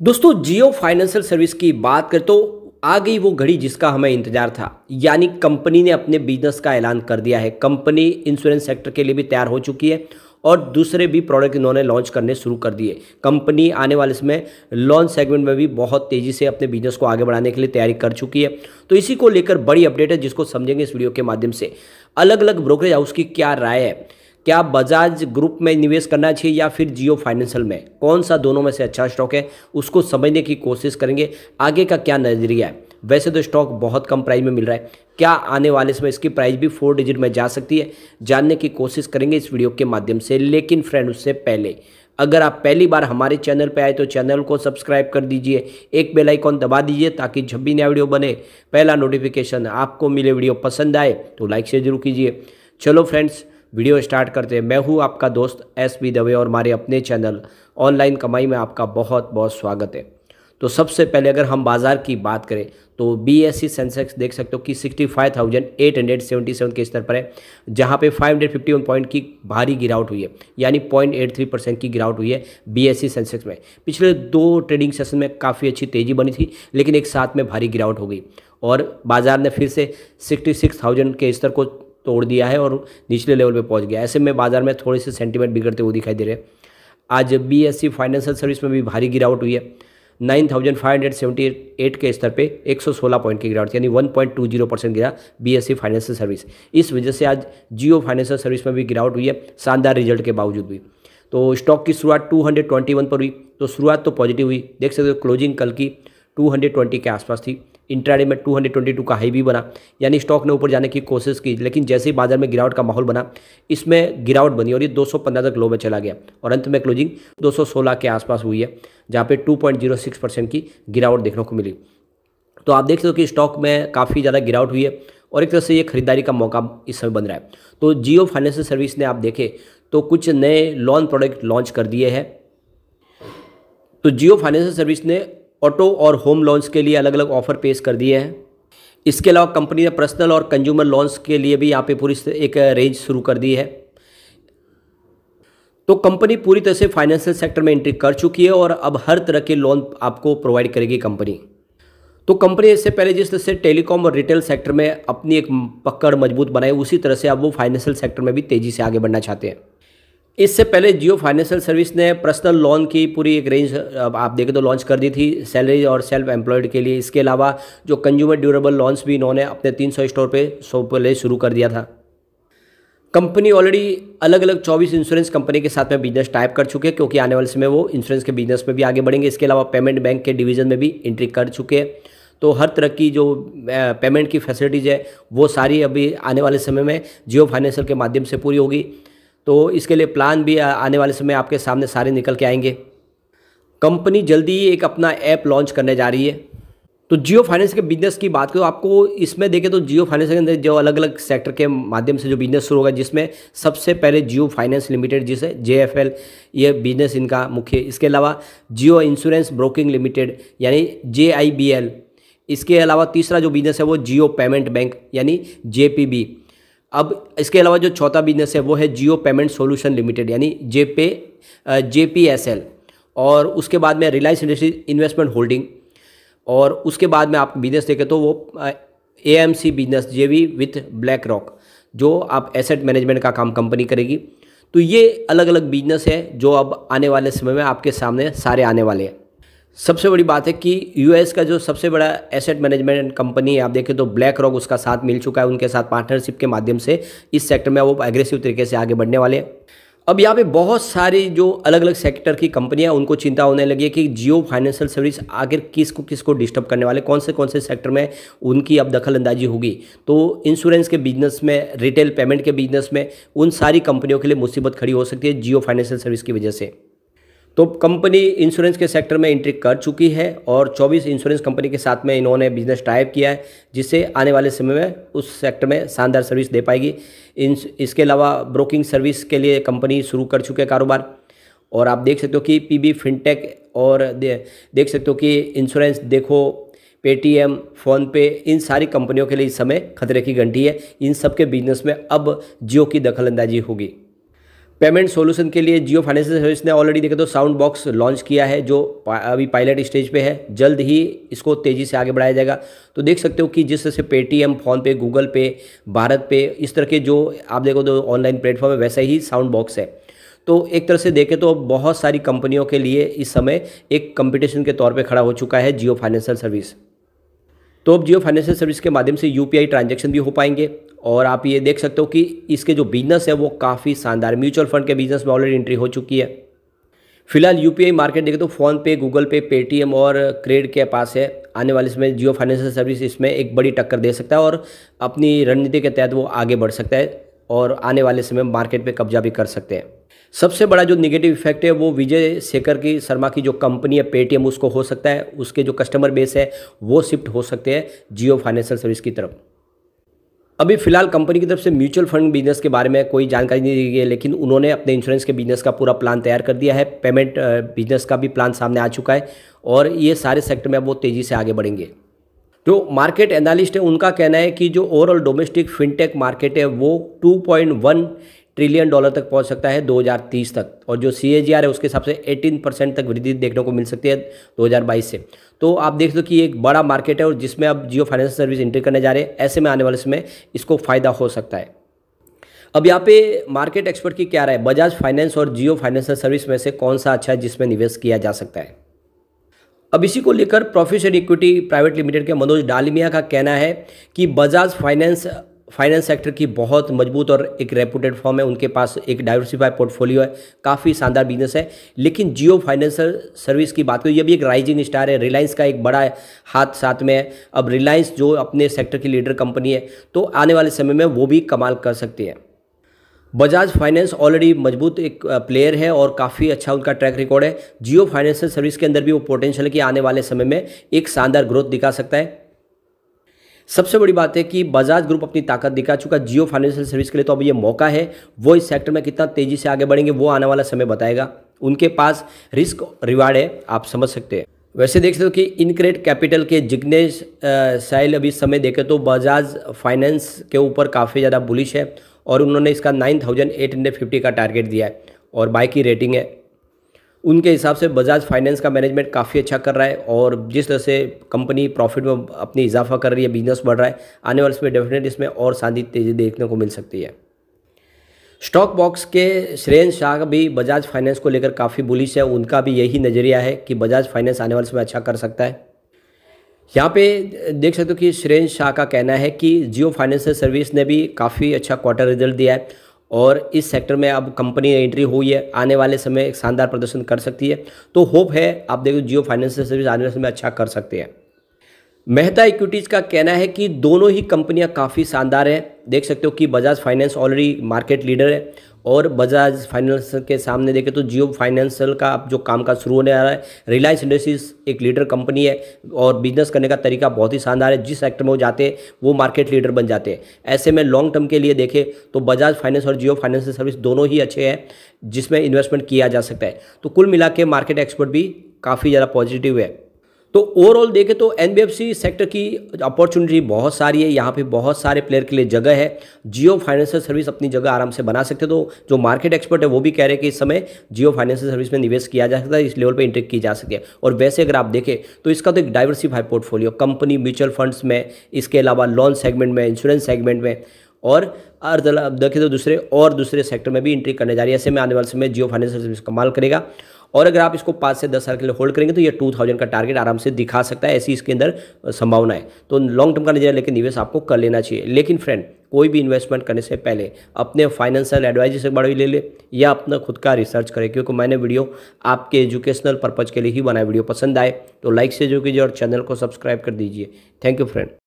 दोस्तों जियो financial service की बात करें तो आ गई वो घड़ी जिसका हमें इंतजार था। यानी कंपनी ने अपने बिजनेस का ऐलान कर दिया है। कंपनी इंश्योरेंस सेक्टर के लिए भी तैयार हो चुकी है और दूसरे भी प्रोडक्ट इन्होंने लॉन्च करने शुरू कर दिए। कंपनी आने वाले समय लॉन्च सेगमेंट में भी बहुत तेज़ी से अपने बिजनेस को आगे बढ़ाने के लिए तैयारी कर चुकी है। तो इसी को लेकर बड़ी अपडेट है जिसको समझेंगे इस वीडियो के माध्यम से। अलग अलग ब्रोकरेज हाउस की क्या राय है, क्या बजाज ग्रुप में निवेश करना चाहिए या फिर जियो फाइनेंशियल में, कौन सा दोनों में से अच्छा स्टॉक है, उसको समझने की कोशिश करेंगे। आगे का क्या नज़रिया है। वैसे तो स्टॉक बहुत कम प्राइस में मिल रहा है, क्या आने वाले समय इसकी प्राइस भी 4 डिजिट में जा सकती है, जानने की कोशिश करेंगे इस वीडियो के माध्यम से। लेकिन फ्रेंड उससे पहले अगर आप पहली बार हमारे चैनल पर आए तो चैनल को सब्सक्राइब कर दीजिए, एक बेल आइकॉन दबा दीजिए ताकि जब भी नया वीडियो बने पहला नोटिफिकेशन आपको मिले। वीडियो पसंद आए तो लाइक शेयर जरूर कीजिए। चलो फ्रेंड्स वीडियो स्टार्ट करते हैं। मैं हूं आपका दोस्त एस.बी. दवे और हमारे अपने चैनल ऑनलाइन कमाई में आपका बहुत बहुत स्वागत है। तो सबसे पहले अगर हम बाज़ार की बात करें तो BSE सेंसेक्स देख सकते हो कि 65,877 के स्तर पर है, जहां पे 551 पॉइंट की भारी गिरावट हुई है, यानी 0.83% की गिरावट हुई है BSE सेंसेक्स में। पिछले 2 ट्रेडिंग सेशन में काफ़ी अच्छी तेज़ी बनी थी, लेकिन एक साथ में भारी गिरावट हो गई और बाज़ार ने फिर से 66,000 के स्तर को तोड़ दिया है और निचले लेवल पे पहुंच गया। ऐसे में बाजार में थोड़े से सेंटीमेंट बिगड़ते हुए दिखाई दे रहे हैं। आज BSE फाइनेंशियल सर्विस में भी भारी गिरावट हुई है। 9,578 के स्तर पे 116 पॉइंट की गिरावट, यानी 1.20% गिरा BSE फाइनेंशियल सर्विस। इस वजह से आज जियो फाइनेंशियल सर्विस में भी गिरावट हुई है, शानदार रिजल्ट के बावजूद भी। तो स्टॉक की शुरुआत 221 पर हुई, तो शुरुआत तो पॉजिटिव हुई। देख सकते हो क्लोजिंग कल की 220 के आसपास थी। इंट्राडे में 222 का हाई भी बना, यानी स्टॉक ने ऊपर जाने की कोशिश की, लेकिन जैसे ही बाजार में गिरावट का माहौल बना इसमें गिरावट बनी और ये 215 तक लो में चला गया और अंत में क्लोजिंग 216 के आसपास हुई है, जहाँ पे 2.06% की गिरावट देखने को मिली। तो आप देख सकते हो कि स्टॉक में काफ़ी ज़्यादा गिरावट हुई है और एक तरह से ये खरीदारी का मौका इस समय बन रहा है। तो जियो फाइनेंशियल सर्विस ने आप देखें तो कुछ नए लोन प्रोडक्ट लॉन्च कर दिए हैं। तो जियो फाइनेंशियल सर्विस ने ऑटो और होम लोन्स के लिए अलग अलग ऑफर पेश कर दिए हैं। इसके अलावा कंपनी ने पर्सनल और कंज्यूमर लोन्स के लिए भी यहाँ पे पूरी एक रेंज शुरू कर दी है। तो कंपनी पूरी तरह से फाइनेंशियल सेक्टर में एंट्री कर चुकी है और अब हर तरह के लोन आपको प्रोवाइड करेगी कंपनी। तो कंपनी इससे पहले जिस तरह से टेलीकॉम और रिटेल सेक्टर में अपनी एक पकड़ मजबूत बनाई, उसी तरह से अब वो फाइनेंशियल सेक्टर में भी तेज़ी से आगे बढ़ना चाहते हैं। इससे पहले जियो फाइनेंशियल सर्विस ने पर्सनल लोन की पूरी एक रेंज आप देखें तो लॉन्च कर दी थी सैलरी और सेल्फ एम्प्लॉयड के लिए। इसके अलावा जो कंज्यूमर ड्यूरेबल लोन्स भी इन्होंने अपने 300 स्टोर पे 100 पहले शुरू कर दिया था। कंपनी ऑलरेडी अलग अलग 24 इंश्योरेंस कंपनी के साथ में बिजनेस टाइप कर चुके हैं, क्योंकि आने वाले समय वो इंश्योरेंस के बिजनेस में भी आगे बढ़ेंगे। इसके अलावा पेमेंट बैंक के डिवीज़न में भी एंट्री कर चुके हैं। तो हर तरह की जो पेमेंट की फैसिलिटीज़ है वो सारी अभी आने वाले समय में जियो फाइनेंशियल के माध्यम से पूरी होगी। तो इसके लिए प्लान भी आने वाले समय आपके सामने सारे निकल के आएंगे। कंपनी जल्दी ही एक अपना ऐप लॉन्च करने जा रही है। तो जियो फाइनेंस के बिजनेस की बात करो, आपको इसमें देखें तो जियो फाइनेंस के अंदर जो अलग अलग सेक्टर के माध्यम से जो बिजनेस शुरू होगा, जिसमें सबसे पहले जियो फाइनेंस लिमिटेड जिसे JFL, ये बिजनेस इनका मुख्य। इसके अलावा जियो इंश्योरेंस ब्रोकिंग लिमिटेड यानी JIBL। इसके अलावा तीसरा जो बिजनेस है वो जियो पेमेंट बैंक यानी JPB। अब इसके अलावा जो चौथा बिजनेस है वो है जियो पेमेंट सॉल्यूशन लिमिटेड यानी JPSL। और उसके बाद में रिलायंस इंडस्ट्रीज इन्वेस्टमेंट होल्डिंग, और उसके बाद में आप बिजनेस देखें तो वो AMC business JV with black rock, जो आप एसेट मैनेजमेंट का काम कंपनी करेगी। तो ये अलग अलग बिजनेस है जो अब आने वाले समय में आपके सामने सारे आने वाले हैं। सबसे बड़ी बात है कि US का जो सबसे बड़ा एसेट मैनेजमेंट कंपनी है, आप देखें तो ब्लैक रॉक उसका साथ मिल चुका है। उनके साथ पार्टनरशिप के माध्यम से इस सेक्टर में वो एग्रेसिव तरीके से आगे बढ़ने वाले हैं। अब यहाँ पे बहुत सारी जो अलग अलग सेक्टर की कंपनियां, उनको चिंता होने लगी है कि जियो फाइनेंशियल सर्विस आखिर किसको कौन डिस्टर्ब करने वाले, कौन से सेक्टर में उनकी अब दखल अंदाजी होगी। तो इंश्योरेंस के बिजनेस में, रिटेल पेमेंट के बिजनेस में, उन सारी कंपनियों के लिए मुसीबत खड़ी हो सकती है जियो फाइनेंशियल सर्विस की वजह से। तो कंपनी इंश्योरेंस के सेक्टर में एंट्री कर चुकी है और 24 इंश्योरेंस कंपनी के साथ में इन्होंने बिजनेस टाइप किया है, जिससे आने वाले समय में उस सेक्टर में शानदार सर्विस दे पाएगी। इसके अलावा ब्रोकिंग सर्विस के लिए कंपनी शुरू कर चुके कारोबार, और आप देख सकते हो कि PB फिनटेक और देख सकते हो कि इंश्योरेंस देखो, पेटीएम, फ़ोनपे, इन सारी कंपनियों के लिए इस समय खतरे की घंटी है। इन सब के बिजनेस में अब जियो की दखल अंदाजी होगी। पेमेंट सॉल्यूशन के लिए जियो फाइनेंशियल सर्विस ने ऑलरेडी देखे तो साउंड बॉक्स लॉन्च किया है, जो अभी पायलट स्टेज पे है। जल्द ही इसको तेज़ी से आगे बढ़ाया जाएगा। तो देख सकते हो कि जिस तरह से पेटीएम, फ़ोनपे, गूगल पे, भारत पे, इस तरह के जो आप देखो तो ऑनलाइन प्लेटफॉर्म है, वैसा ही साउंड बॉक्स है। तो एक तरह से देखें तो बहुत सारी कंपनियों के लिए इस समय एक कंपटीशन के तौर पे खड़ा हो चुका है जियो फाइनेंशियल सर्विस। तो अब जियो फाइनेंशियल सर्विस के माध्यम से यूपीआई ट्रांजैक्शन भी हो पाएंगे। और आप ये देख सकते हो कि इसके जो बिजनेस है वो काफ़ी शानदार, म्यूचुअल फंड के बिजनेस में ऑलरेडी एंट्री हो चुकी है। फिलहाल यूपीआई मार्केट देखें तो फ़ोनपे, गूगल पे, पेटीएम और क्रेड के पास है। आने वाले समय जियो फाइनेंशियल सर्विस इसमें एक बड़ी टक्कर दे सकता है और अपनी रणनीति के तहत वो आगे बढ़ सकता है और आने वाले समय मार्केट पे कब्जा भी कर सकते हैं। सबसे बड़ा जो निगेटिव इफेक्ट है वो विजय शेखर की शर्मा की जो कंपनी है पेटीएम, उसको हो सकता है। उसके जो कस्टमर बेस है वो शिफ्ट हो सकते हैं जियो फाइनेंशियल सर्विस की तरफ। अभी फिलहाल कंपनी की तरफ से म्यूचुअल फंड बिजनेस के बारे में कोई जानकारी नहीं दी गई है, लेकिन उन्होंने अपने इंश्योरेंस के बिजनेस का पूरा प्लान तैयार कर दिया है। पेमेंट बिजनेस का भी प्लान सामने आ चुका है और ये सारे सेक्टर में अब वो तेज़ी से आगे बढ़ेंगे। जो मार्केट एनालिस्ट है उनका कहना है कि जो ओवरऑल डोमेस्टिक फिनटेक मार्केट है वो 2.1 ट्रिलियन डॉलर तक पहुंच सकता है 2030 तक, और जो CAGR है उसके हिसाब से 18% तक वृद्धि देखने को मिल सकती है 2022 से। तो आप देख लो कि एक बड़ा मार्केट है और जिसमें अब जियो फाइनेंशियल सर्विस एंट्री करने जा रहे हैं। ऐसे में आने वाले समय इसको फ़ायदा हो सकता है। अब यहाँ पे मार्केट एक्सपर्ट की क्या राय, बजाज फाइनेंस और जियो फाइनेंशियल सर्विस में से कौन सा अच्छा है जिसमें निवेश किया जा सकता है। अब इसी को लेकर प्रोफेसर इक्विटी प्राइवेट लिमिटेड के मनोज डालमिया का कहना है कि बजाज फाइनेंस सेक्टर की बहुत मजबूत और एक रेपुटेड फर्म है। उनके पास एक डाइवर्सिफाइड पोर्टफोलियो है, काफ़ी शानदार बिजनेस है। लेकिन जियो फाइनेंशियल सर्विस की बात करें, ये भी एक राइजिंग स्टार है। रिलायंस का एक बड़ा हाथ साथ में है। अब रिलायंस जो अपने सेक्टर की लीडर कंपनी है, तो आने वाले समय में वो भी कमाल कर सकती है। बजाज फाइनेंस ऑलरेडी मजबूत एक प्लेयर है और काफ़ी अच्छा उनका ट्रैक रिकॉर्ड है। जियो फाइनेंशियल सर्विस के अंदर भी वो पोटेंशियल है कि आने वाले समय में एक शानदार ग्रोथ दिखा सकता है। सबसे बड़ी बात है कि बजाज ग्रुप अपनी ताकत दिखा चुका। जियो फाइनेंशियल सर्विस के लिए तो अब ये मौका है। वो इस सेक्टर में कितना तेज़ी से आगे बढ़ेंगे वो आने वाला समय बताएगा। उनके पास रिस्क रिवार्ड है, आप समझ सकते हैं। वैसे देख सकते हो कि इनक्रेड कैपिटल के जिग्नेश साइल अभी समय देखें तो बजाज फाइनेंस के ऊपर काफ़ी ज़्यादा बुलिश है और उन्होंने इसका 9,850 का टारगेट दिया है और बाय की रेटिंग है। उनके हिसाब से बजाज फाइनेंस का मैनेजमेंट काफ़ी अच्छा कर रहा है और जिस तरह से कंपनी प्रॉफिट में अपनी इजाफा कर रही है, बिजनेस बढ़ रहा है, आने वाले समय डेफिनेट इसमें और शानदार तेज़ी देखने को मिल सकती है। स्टॉक बॉक्स के श्रेयस शाह भी बजाज फाइनेंस को लेकर काफ़ी बुलिश है। उनका भी यही नज़रिया है कि बजाज फाइनेंस आने वाले समय अच्छा कर सकता है। यहाँ पे देख सकते हो कि श्रेयस शाह का कहना है कि जियो फाइनेंशियल सर्विस ने भी काफ़ी अच्छा क्वार्टर रिजल्ट दिया है और इस सेक्टर में अब कंपनी एंट्री हुई है, आने वाले समय एक शानदार प्रदर्शन कर सकती है। तो होप है, आप देखो जियो फाइनेंशियल सर्विस आने वाले समय अच्छा कर सकते हैं। मेहता इक्विटीज़ का कहना है कि दोनों ही कंपनियां काफ़ी शानदार हैं। देख सकते हो कि Bajaj finance already market leader है और बजाज फाइनेंस के सामने देखें तो जियो फाइनेंशियल का जो कामकाज शुरू होने आ रहा है। रिलायंस इंडस्ट्रीज एक लीडर कंपनी है और बिजनेस करने का तरीका बहुत ही शानदार है। जिस सेक्टर में वो जाते हैं वो मार्केट लीडर बन जाते हैं। ऐसे में लॉन्ग टर्म के लिए देखें तो बजाज फाइनेंस और जियो फाइनेंशियल सर्विस दोनों ही अच्छे हैं जिसमें इन्वेस्टमेंट किया जा सकता है। तो कुल मिला के मार्केट एक्सपर्ट भी काफ़ी ज़्यादा पॉजिटिव है। तो ओवरऑल देखें तो एनबीएफसी सेक्टर की अपॉर्चुनिटी बहुत सारी है। यहाँ पे बहुत सारे प्लेयर के लिए जगह है। जियो फाइनेंशियल सर्विस अपनी जगह आराम से बना सकते। तो जो मार्केट एक्सपर्ट है वो भी कह रहे हैं कि इस समय जियो फाइनेंशियल सर्विस में निवेश किया जा सकता है, इस लेवल पे एंट्री की जा सकती है। और वैसे अगर आप देखें तो इसका तो एक diversified portfolio company, mutual funds में, इसके अलावा लोन सेगमेंट में, इंश्योरेंस सेगमेंट में और देखें तो दूसरे सेक्टर में भी एंट्री करने जा रही है। ऐसे में आने वाले समय जियो फाइनेंशियल सर्विस कमाल करेगा और अगर आप इसको 5 से 10 साल के लिए होल्ड करेंगे तो ये 2000 का टारगेट आराम से दिखा सकता है। ऐसी इसके अंदर संभावना है। तो लॉन्ग टर्म का नजरिया लेकर निवेश आपको कर लेना चाहिए। लेकिन फ्रेंड, कोई भी इन्वेस्टमेंट करने से पहले अपने फाइनेंशियल एडवाइजर से बड़ा ले ले या अपना खुद का रिसर्च करें, क्योंकि मैंने वीडियो आपके एजुकेशनल पर्पज़ के लिए ही बनाया। वीडियो पसंद आए तो लाइक से जो कीजिए और चैनल को सब्सक्राइब कर दीजिए। Thank you friend.